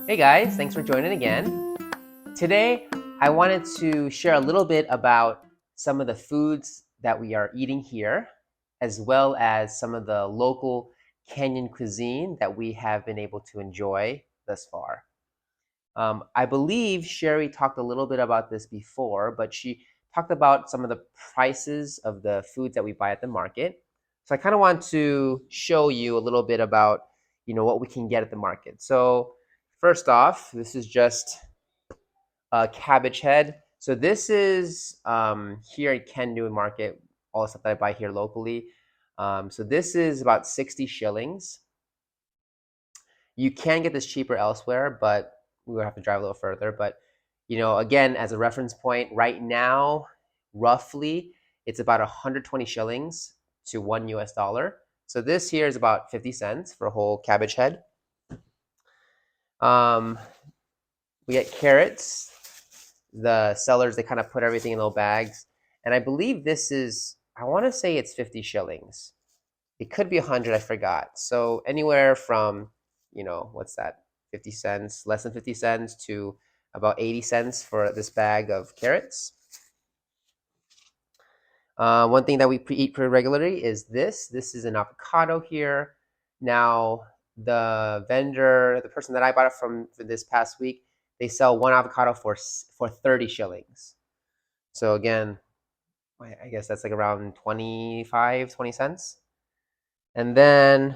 Hey guys, thanks for joining again. Today, I wanted to share a little bit about some of the foods that we are eating here, as well as some of the local Kenyan cuisine that we have been able to enjoy thus far. I believe Sherry talked a little bit about this before, but she talked about some of the prices of the foods that we buy at the market. So I kind of want to show you a little bit about, what we can get at the market. So first off, this is just a cabbage head. So this is here at Kenyan Market, all the stuff that I buy here locally. So this is about 60 shillings. You can get this cheaper elsewhere, but we would have to drive a little further. But again, as a reference point, right now, roughly, it's about 120 shillings to $1 US. So this here is about 50 cents for a whole cabbage head. Um, we get carrots. The sellers, they kind of put everything in little bags, and I believe this is, I want to say it's 50 shillings. It could be 100, I forgot. So anywhere from, what's that? 50 cents, less than 50 cents to about 80 cents for this bag of carrots. One thing that we eat pretty regularly is this. This is an avocado here. Now, the vendor, the person that I bought it from for this past week, they sell one avocado for 30 shillings. So again, I guess that's like around 20 cents. And then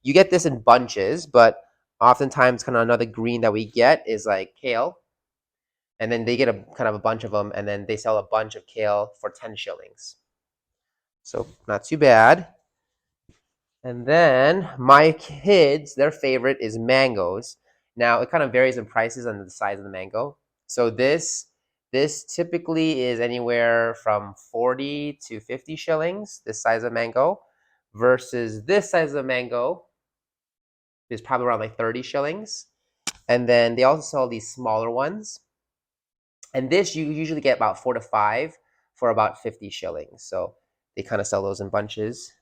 you get this in bunches, but oftentimes kind of another green that we get is like kale. And then they get a kind of a bunch of them, and then they sell a bunch of kale for 10 shillings. So not too bad. And then my kids, their favorite is mangoes. Now it kind of varies in prices on the size of the mango. So this typically is anywhere from 40 to 50 shillings, this size of mango, versus this size of mango is probably around like 30 shillings. And then they also sell these smaller ones. And this you usually get about 4 to 5 for about 50 shillings. So they kind of sell those in bunches.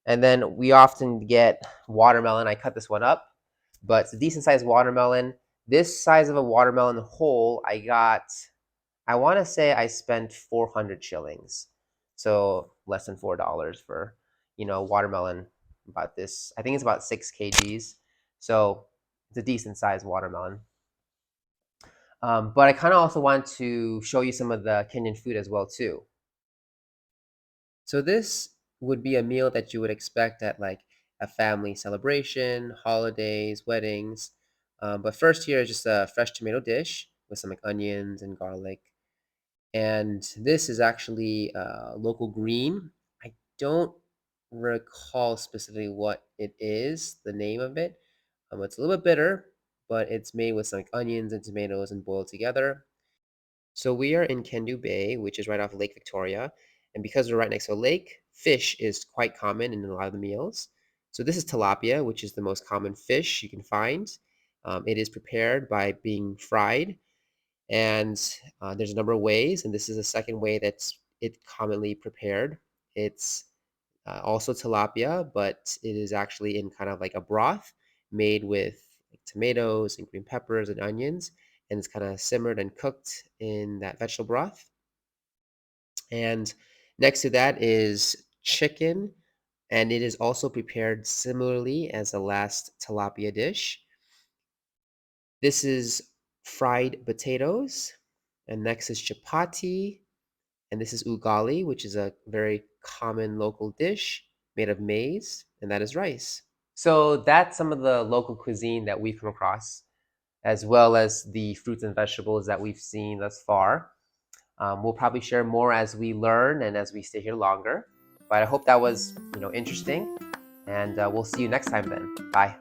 And then we often get watermelon. I cut this one up, but it's a decent sized watermelon. This size of a watermelon whole, I want to say I spent 400 shillings. So less than $4 for, watermelon. About this, I think it's about 6 kgs. So it's a decent sized watermelon. But I kind of also want to show you some of the Kenyan food as well too. So this would be a meal that you would expect at like a family celebration, holidays, weddings. But first here is just a fresh tomato dish with some like onions and garlic. And this is actually local green. I don't recall specifically what it is, the name of it. It's a little bit bitter, but it's made with some like onions and tomatoes and boiled together. So we are in Kendu Bay, which is right off Lake Victoria. And because we're right next to a lake, fish is quite common in a lot of the meals. So this is tilapia, which is the most common fish you can find. It is prepared by being fried, and there's a number of ways. And this is the second way that's it commonly prepared. It's also tilapia, but it is actually in kind of like a broth made with like tomatoes and green peppers and onions, and it's kind of simmered and cooked in that vegetable broth. And next to that is chicken, and it is also prepared similarly as the last tilapia dish. This is fried potatoes, and next is chapati, and this is ugali, which is a very common local dish made of maize, and that is rice. So that's some of the local cuisine that we've come across, as well as the fruits and vegetables that we've seen thus far. We'll probably share more as we learn and as we stay here longer. But I hope that was, interesting, and we'll see you next time then. Bye.